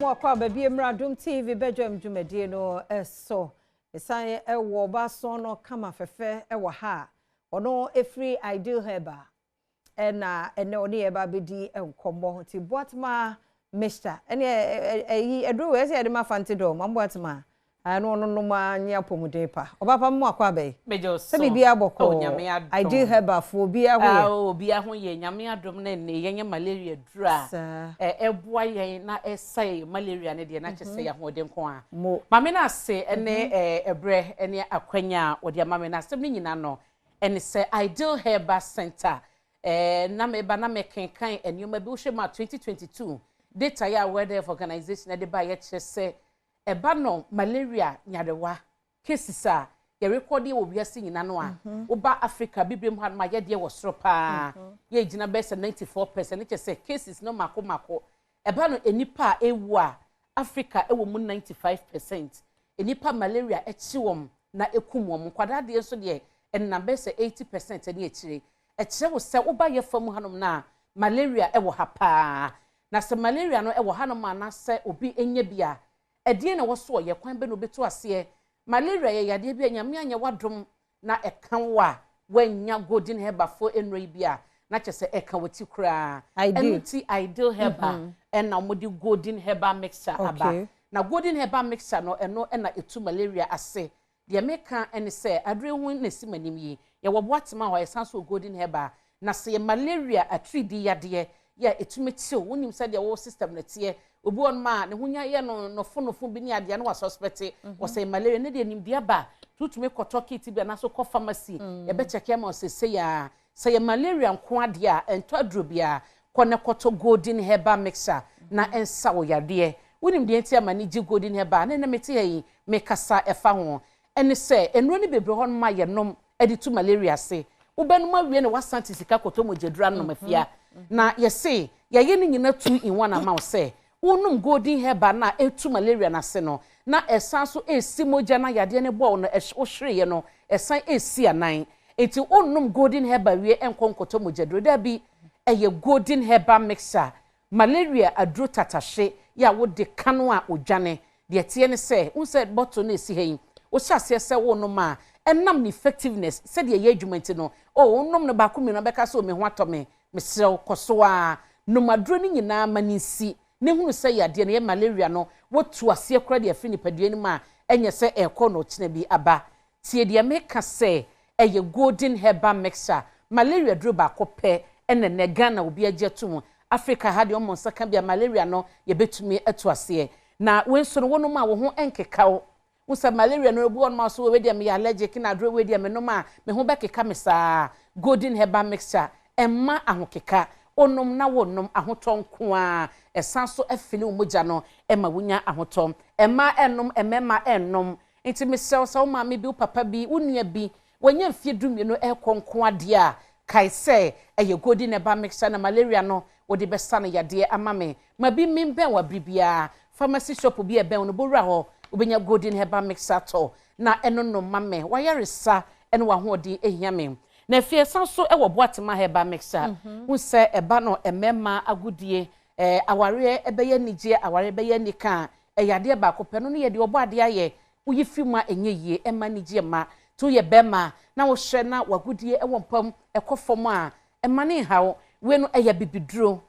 Kwa baby Adom TV Badwam dwumadi no so esan wo ba so no kama fefe wo ha ono efri ideal Herbal na ene oni e ba bedi enkomo ti boatma Mr. ene eyi edro we se de ma fante do ma boatma ano no ma nya pomuden pa obapa mo akwa be mejo so se bibi aboko ideal Herbal fo bi aho obi aho ye nyame adom na ne yenye malaria dura eboa yen na esai malaria ne de na chese ya ho de nko a mame na se ene ebre ene akwanya ode mame na se nyina no ene se ideal Herbal center na me ba na me kenkan enioma bi wo hwe ma 2022 data ya World Health Organization de ba ye chese eba no malaria nyadewa cases a ye record ye obiase nyina no a oba Africa bibrem han ma ye de wo soro pa ye gina best 94% che say cases no mako eba no enipa ewu a Africa ewo mu 95% enipa malaria echiwom na ekumwom kwada de so de enna best 80% ne echire echire wo se oba ye fam hanom na malaria ewo ha pa na se malaria no ewo hanom na se obi enye bia edie na woso ye kwan be no beto ase malaria ye yade bia nyame anya wadom na ekanwa wanya golden Herbal fo enroi bia na chese eka wati kura enuti ideal Herbal na modi golden Herbal mixture aba na golden Herbal mixture no eno na etu malaria ase de meka ene se adre hu na simanim yi ye wo boatema ho esanso golden Herbal na se malaria atridi yade ya etumeti o wonim se de wo system na tie obi on ma ne hunya ye no fonofo bi ni ade na wa suspect wo say malaria ne de nim dia ba tutumi koto kit bi na so ko pharmacy ye be check am say say malaria nko ade a ento aduro bia kone koto golden Herbal mixture na ensa wo yade wonim de enti ama ni gi golden Herbal na meti yi me kasa efa ho ene say enro ni bebre ho ma ye nom edi tu malaria se wo benuma wie ne wasanti sika koto mo jedura no mafia na ye say ye ni nyina 2 in 1 amount say unum golden Herbal na etu malaria na se no na esan so esi moja na yade ne bo no ohwere no esan esi anan enti unum golden Herbal wie enkonkoto moja dro da bi eye golden Herbal mixture malaria adro tatashe ya wo de kanu a odwane de tie ne se unse bottle na esi hen wo hyase se wo no ma enam effectiveness se de ye adwumenti no unum no ba ku mi no beka so me ho atome mesrew koso a no madro ni nyina manisi ne hunu se yade ne malaria no wotu ase kora de afini padua ni ma enye se ekọ no kine bi aba tie de meka se eye golden Herbal mixture malaria dro ba kope ene ne Ghana obi agetum Africa ha de omo saka bia malaria no ye betumi atu ase na wenso no wono ma wo ho enkeka wo usa malaria no obu on ma so we de me allergic na dro we de me no ma me ho bekeka me saa golden Herbal mixture emma ahokeka onom na wonom ahoton ko a esanso afili umoja no ema wunya ahotom ema enom emema enom enti mesel so ma me bi papa bi unua bi wanya mfie dumie no ekonko ade a kai se eye golden Herbal mixture na malaria no wode besa na yade amame ma bi mimben wa bribia pharmacy shop bi ebe no bowra ho obenya golden Herbal mixture to na eno no mame wayaresa eno wa ho de ehiame na fie sanso e wo boatema Herbal mixture unse eba no emema agudie aware ebeye nige aware ebeye nika yade ba ko peno no ye de obo ade aye uyifi ma enye yie ema nige ma to ye bema na wo hwe na wagudie e wompam ekofom a ema ne hawo we no eya bibiduro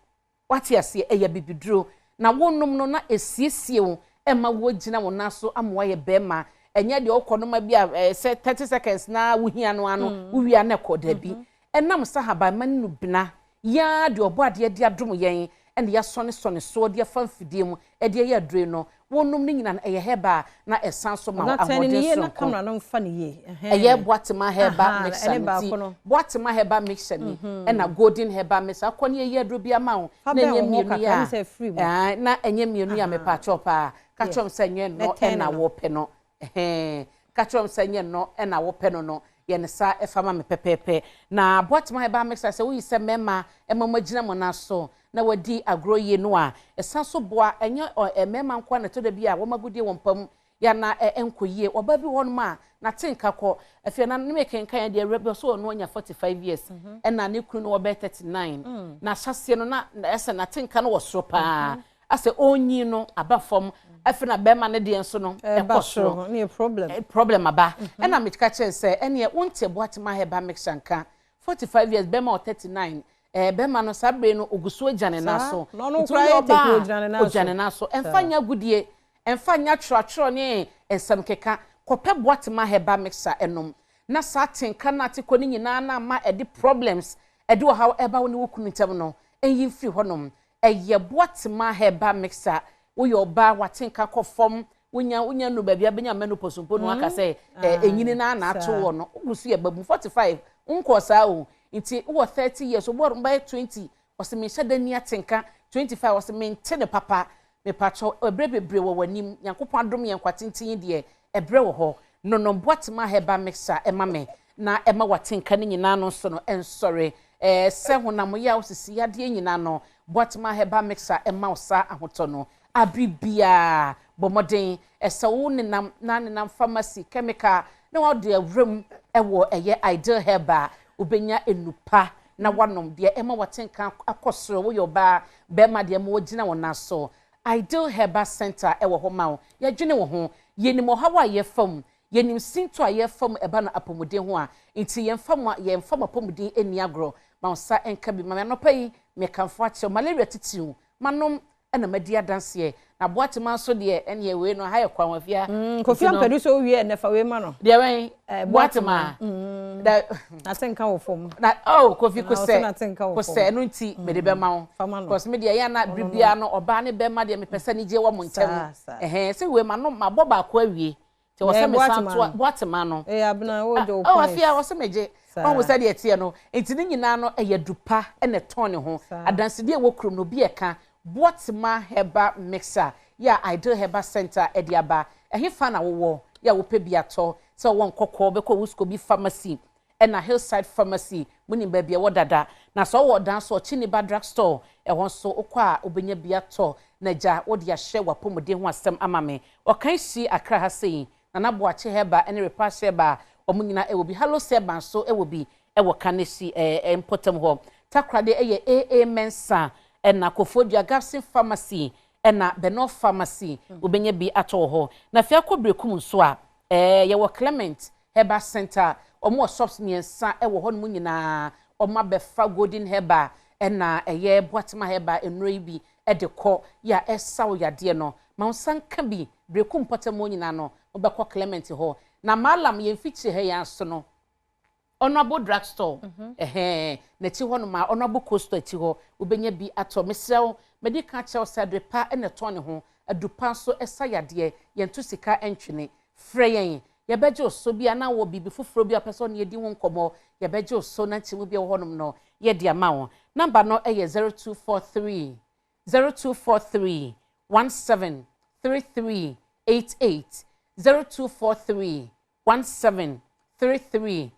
wate ase eya bibiduro na wonnom no na esiesie wo ema wo gina wo naso amwa ye bema enye de okonoma bi a se 30 seconds na wuhia no ano wuwia na koda bi enam sahaba manu bina ya de obo ade de adom yen ene ya sone so de famfidie mu e de ya dure no wonnom ni nyina eye Herbal na esanso ma ahode so na kamera no mfa ne ye eye boatema Herbal mixture boatema Herbal mixture ni na golden Herbal mixture akoni ye adro bi ama wo na enye mienu ya na enye mienu ya mepa chopa ka chom se nye no na wo pe no ka chom se nye no na wo pe no ye ne sa efama me pepepe na boatema Herbal mixture se wo yi se mema emama gina mo na so na wadi agro ye no a esanso boa enye emema nkwa na to da bi a wo magudie wompam ya na enkoyie oba bi won ma na tinka ko afia na ne mekenkan de Herbal so no nya 45 years na ne kunu no oba 39 na hyase no na esa na tinka no wo soro pa ase onyi no aba fam afina be ma ne de enso no ekosoro no problem aba na me ka che se ene wonte Badwam Herbal mixture nka 45 years be ma 39 be ma no sabre no oguso agane na so no cry take ogane na so enfanya gudie enfanya twatwo ne ensam keka kope Badwam Herbal mixture enom na satin kana te koni nyina na ma edi problems edi wo however woni wokunu ntem no enyi mfi honom eye Badwam Herbal mixture wo yo ba watinka kofom wonya no babia benya menopause mpo no aka say enyini na ato wo no ugusu ye babu 45 unko saa o nti wo 30 years wo bo by 20 wose me hyada ni atinka 25 wose me ntene papa me pacho ebrebebre wo wanim yankopon adom yankwatintin de ebre wo ho no Badwam Herbal mixture ema me na ema watinka ni nyina no so no ensore se honam ya osisi yade nyina no Badwam Herbal mixture ema osa ahoto no abibia bomoden esawo nenam pharmacy chemical na wo de awram ewo eye Ideal Herbal ubenya enupa na wanom de ema watenka akosoro wo yoba be ma de mo gina wona so Ideal Herbal Center ewo ho ma wo ya dwene wo ho yenim hawa ye fam yenim sinto aye fam eba na apomuden ho a nti ye fam apomuden eni agro ma onsa enka bi ma no pai me kanfo ache malaria titiu manom ena madia danse na Badwam so de ene we no haye kwan wafia kofi ampadu so wie ne fa we ma no de wen Badwam da atenka wo fom na kofi ko se no nti me de be ma wo because me de ya na bibia no oba ne be ma de me pesa ni je wo mo ntem se we ma no ma boba ko awie te wo se me santo Badwam no abna wo do point afia wo se meje on wo se de etie no enti ni nyina no eyadupa ene ton ne ho adanse de wo krom no bi eka Badwam Herbal mixture ya Ideal Herbal Center ediaba ehefa na wo ya wo pebi ato se wo nkokọ be ko wusko bi pharmacy na Hillside Pharmacy muni ba bia wo dada na so wo dan so Chiniba Drug Store ho so okwa obenya bia to na ja wo de ahye wapomode ho asem amame okan si Accra ha sei na Badwam Herbal ene repair Herbal omunyina ewo bi Hello Herbal so ewo bi ewo kanesi importem ho takrade eye AA Mensa na Kofodua Gapsin Pharmacy na Beno Pharmacy ubenya bi ato ho na fia kobrekum so a ye wo Clement Herbal Center omo shops miensa ewo ho no nyina oma befa Golden Herbal na eye Badwam Herbal enroi bi edekọ ya esawo yade no ma onsanka bi brekum potamo nyina no obekọ Clement ho na malam ye mfichi he ya so no Honorable Drug Store na ti ho no ma Honorable Coast ti ho ubenya bi ato mesrew medical check sadrepa ene ton ne ho adupa so esa yade ye nto sika entwene freyen ye beje oso bia na wo bibi fufuro bia person ne di ho nkomo ye beje oso na ntimu bia ho nom no ye di ama wo number no eye 0243 173388 0243 173388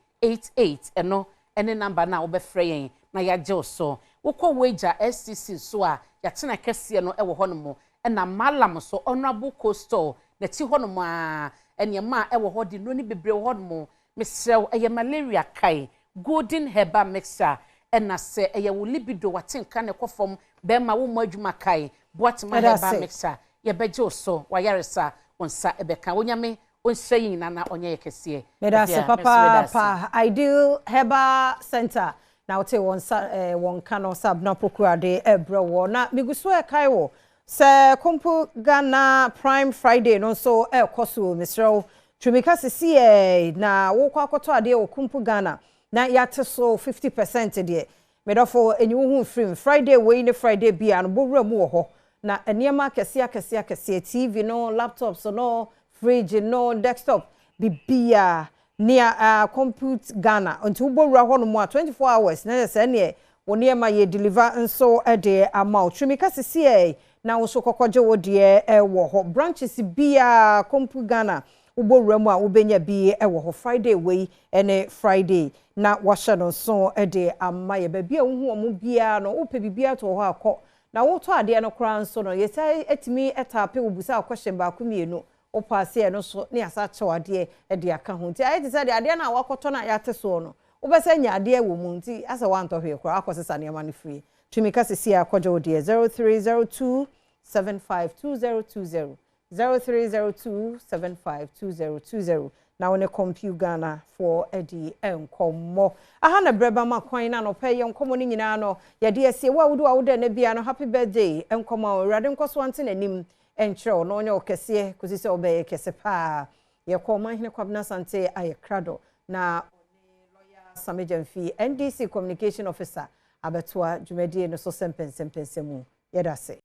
eno ene number na obefre yen na ya je oso wokọ wager SCC so a ya tena kese no ewo ho no mo na malam so Honorable Coastal na ti ho no ma ene ma ewo ho di no ni bebre ho no mo mesrew eye malaria kai Golden Herbal mixture na se eye wo libido watenka ne kofom be ma wo mo adwuma kai Badwam Herbal mixture ye beje oso wa yaresa onsa ebeka wonyame onhyeyin na onye yekese medase papa pa Ideal Herbal Center na wote won kano sab na pokuade ebre wo na miguso e kai wo se kompu Ghana Prime Friday no so ekoso misro twimika sisi na wo kwa akoto ade wo kompu Ghana na yate so 50% de medofo enyu free Friday we ne Friday bia no bowura mu wo ho na eniema kese TV no laptops no fridge no desktop bibia near compute Ghana until bowura ho no mu 24 hours na se ne woniema ye deliver nso de amount twimika sisi na wo so kokoje wo de wo ho branches bia compute Ghana ubowura mu a ubenya bi wo ho Friday we ene Friday na washa no so de amaye ba bia wo hu omo bia no wo pe bibia to ho akọ na wo to ade no kra nso no yesa etimi etape wo busa question ba ku mienu o paase no so ne asa chewa de de aka ho nti ayi tse de ade na wakoto na ya teso no wo be se nya ade wo mu nti asa wa nto hwe kra akosesa ne ma no free twimika sisi akọje wo de 0302 752020 0302752020 na one computer Ghana for edi enkomo aha na breba makwan na no pay enkomo ni nyina no ye de asie wa wudu awuda na bia no happy birthday enkomo awurade nkoso ante nanim enkyerɛ no onye okese kusi se obeye kese pa ye koma hene kwabna sante aye krado na lawyer Samejamfi NDC communication officer abetoa dwumadie no so sempensempensemu yedase